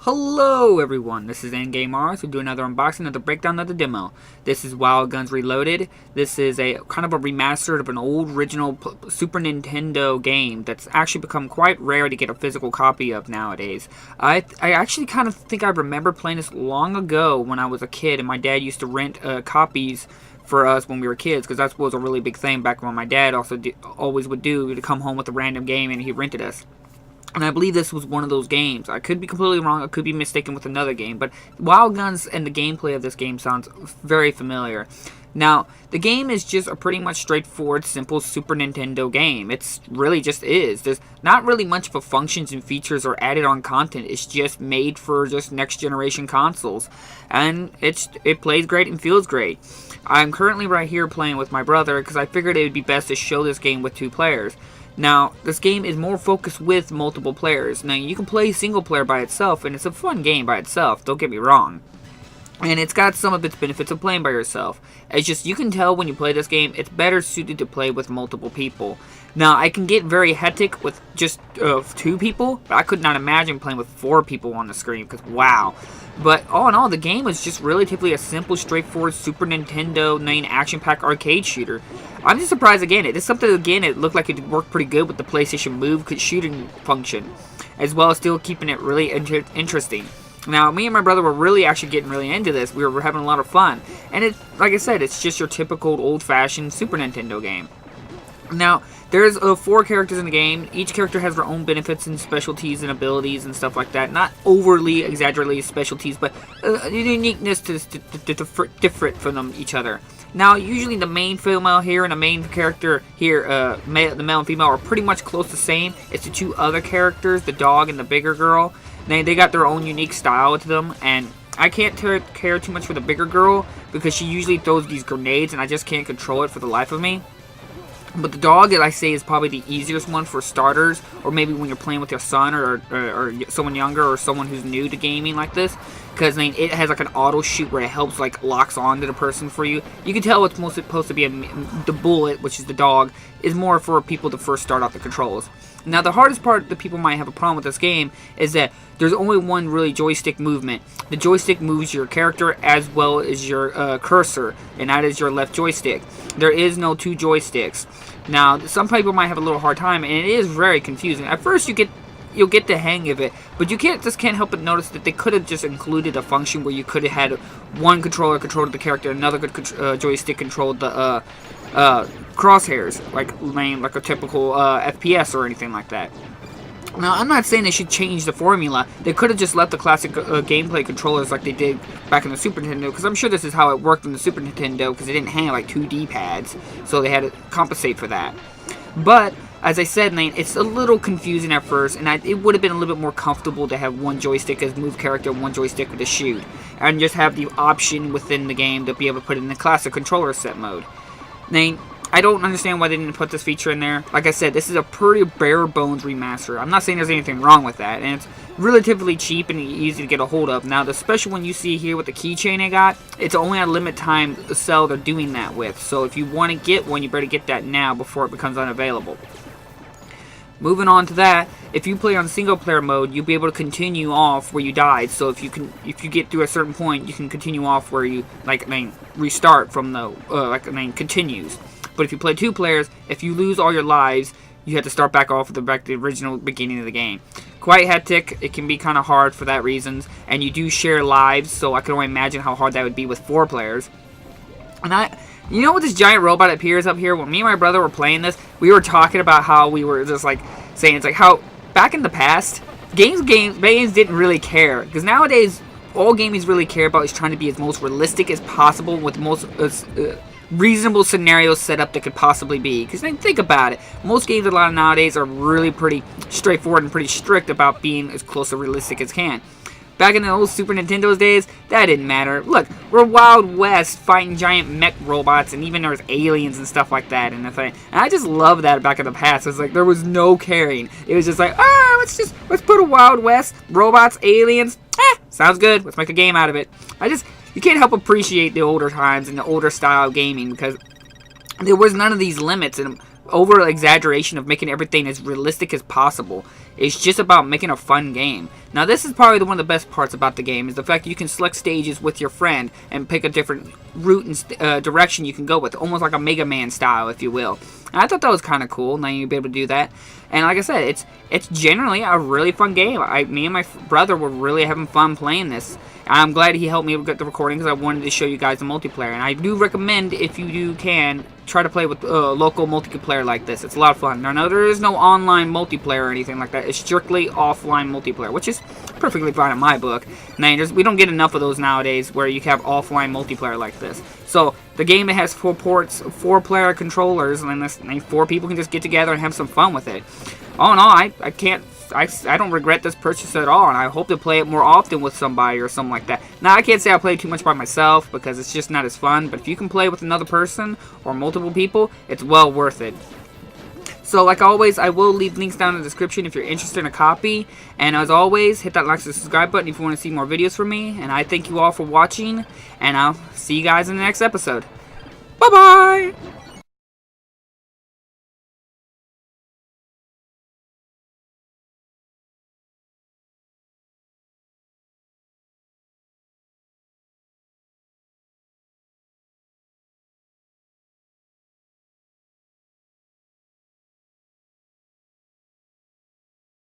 Hello everyone, this is EndgameRS. We'll do another unboxing, another breakdown of the demo. This is Wild Guns Reloaded. This is a kind of a remastered of an old original Super Nintendo game that's actually become quite rare to get a physical copy of nowadays. I actually kind of think I remember playing this long ago when I was a kid, and my dad used to rent copies for us when we were kids, because that was a really big thing back when my dad always would do to come home with a random game, and he rented us. And I believe this was one of those games. I could be completely wrong. I could be mistaken with another game. But Wild Guns and the gameplay of this game sounds very familiar. Now, the game is just a pretty much straightforward, simple Super Nintendo game. It's really just is. There's not really much of a functions and features or added on content. It's just made for just next generation consoles. And it plays great and feels great. I'm currently right here playing with my brother because I figured it would be best to show this game with 2 players. Now, this game is more focused with multiple players. Now, you can play single player by itself, and it's a fun game by itself, don't get me wrong. And it's got some of its benefits of playing by yourself. It's just, you can tell when you play this game, it's better suited to play with multiple people. Now, I can get very hectic with just 2 people, but I could not imagine playing with 4 people on the screen, because wow. But all in all, the game is just relatively a simple, straightforward Super Nintendo main action-packed arcade shooter. I'm just surprised again. It is something, again, it looked like it worked pretty good with the PlayStation Move shooting function, as well as still keeping it really interesting. Now, me and my brother were really getting really into this. We were having a lot of fun. And it, like I said, it's just your typical old-fashioned Super Nintendo game. Now, there's 4 characters in the game. Each character has their own benefits and specialties and abilities and stuff like that. Not overly exaggerated specialties, but uniqueness to different from each other. Now, usually the main female here and the main character here, the male and female, are pretty much close to the same. It's the 2 other characters, the dog and the bigger girl. They got their own unique style to them, and I can't care too much for the bigger girl because she usually throws these grenades, and I just can't control it for the life of me. But the dog, I say, is probably the easiest one for starters, or maybe when you're playing with your son or someone younger or someone who's new to gaming like this, because it has like an auto shoot where it helps locks onto the person for you. You can tell it's mostly supposed to be the bullet, which is the dog, is more for people to first start out the controls. Now, the hardest part that people might have a problem with this game is that there's only one really joystick movement. The joystick moves your character as well as your cursor, and that is your left joystick. There is no 2 joysticks. Now, some people might have a little hard time, and it is very confusing. At first, you'll get the hang of it, but you can't help but notice that they could have just included a function where you could have had one controller controlled the character, another joystick controlled the crosshairs, like a typical FPS or anything like that. Now, I'm not saying they should change the formula. They could have just left the classic gameplay controllers like they did back in the Super Nintendo, because I'm sure this is how it worked in the Super Nintendo, because they didn't have 2 D-pads, so they had to compensate for that. But, as I said, it's a little confusing at first, and it would have been a little bit more comfortable to have one joystick as move character and one joystick to shoot, and just have the option within the game to be able to put it in the classic controller set mode. Now, I don't understand why they didn't put this feature in there. Like I said, this is a pretty bare-bones remaster. I'm not saying there's anything wrong with that, and it's relatively cheap and easy to get a hold of. Now, the special one you see here with the keychain I got, it's only a limited time sell they're doing that with. So if you want to get one, you better get that now before it becomes unavailable. Moving on to that, if you play on single player mode, you'll be able to continue off where you died. So if you get through a certain point, you can continue off where you restart from the continues. But if you play 2 players, if you lose all your lives, you have to start back off at the original beginning of the game. Quite hectic. It can be kind of hard for that reasons, and you do share lives, so I can only imagine how hard that would be with 4 players. And you know what this giant robot appears up here? When me and my brother were playing this, we were talking about how we were just saying it's how back in the past, games didn't really care, because nowadays all gamers really care about is trying to be as most realistic as possible with the most reasonable scenarios set up that could possibly be. Because think about it, most games a lot of nowadays are really pretty straightforward and pretty strict about being as close to realistic as can. Back in the old Super Nintendo's days, that didn't matter. Look, we're Wild West fighting giant mech robots, and even there's aliens and stuff like that in the thing. And I just love that back in the past. It's there was no caring. It was just let's put a Wild West, robots, aliens. Sounds good. Let's make a game out of it. You can't help appreciate the older times and the older style gaming, because there was none of these limits, and over exaggeration of making everything as realistic as possible. It's just about making a fun game. Now this is probably one of the best parts about the game, is the fact that you can select stages with your friend and pick a different route and direction you can go with, almost like a Mega Man style, if you will. And I thought that was kind of cool, now you'll be able to do that. And like I said, it's generally a really fun game. Me and my brother were really having fun playing this. I'm glad he helped me get the recording because I wanted to show you guys the multiplayer. And I do recommend, if you can, try to play with local multiplayer like this. It's a lot of fun. Now, there is no online multiplayer or anything like that. It's strictly offline multiplayer, which is perfectly fine in my book. Now, we don't get enough of those nowadays where you can have offline multiplayer like this. So, the game has 4 ports, 4-player controllers, and 4 people can just get together and have some fun with it. All in all, I don't regret this purchase at all, and I hope to play it more often with somebody or something like that. Now, I can't say I play too much by myself because it's just not as fun, but if you can play with another person or multiple people, it's well worth it. So, like always, I will leave links down in the description if you're interested in a copy. And as always, hit that like and subscribe button if you want to see more videos from me. And I thank you all for watching, and I'll see you guys in the next episode. Bye-bye!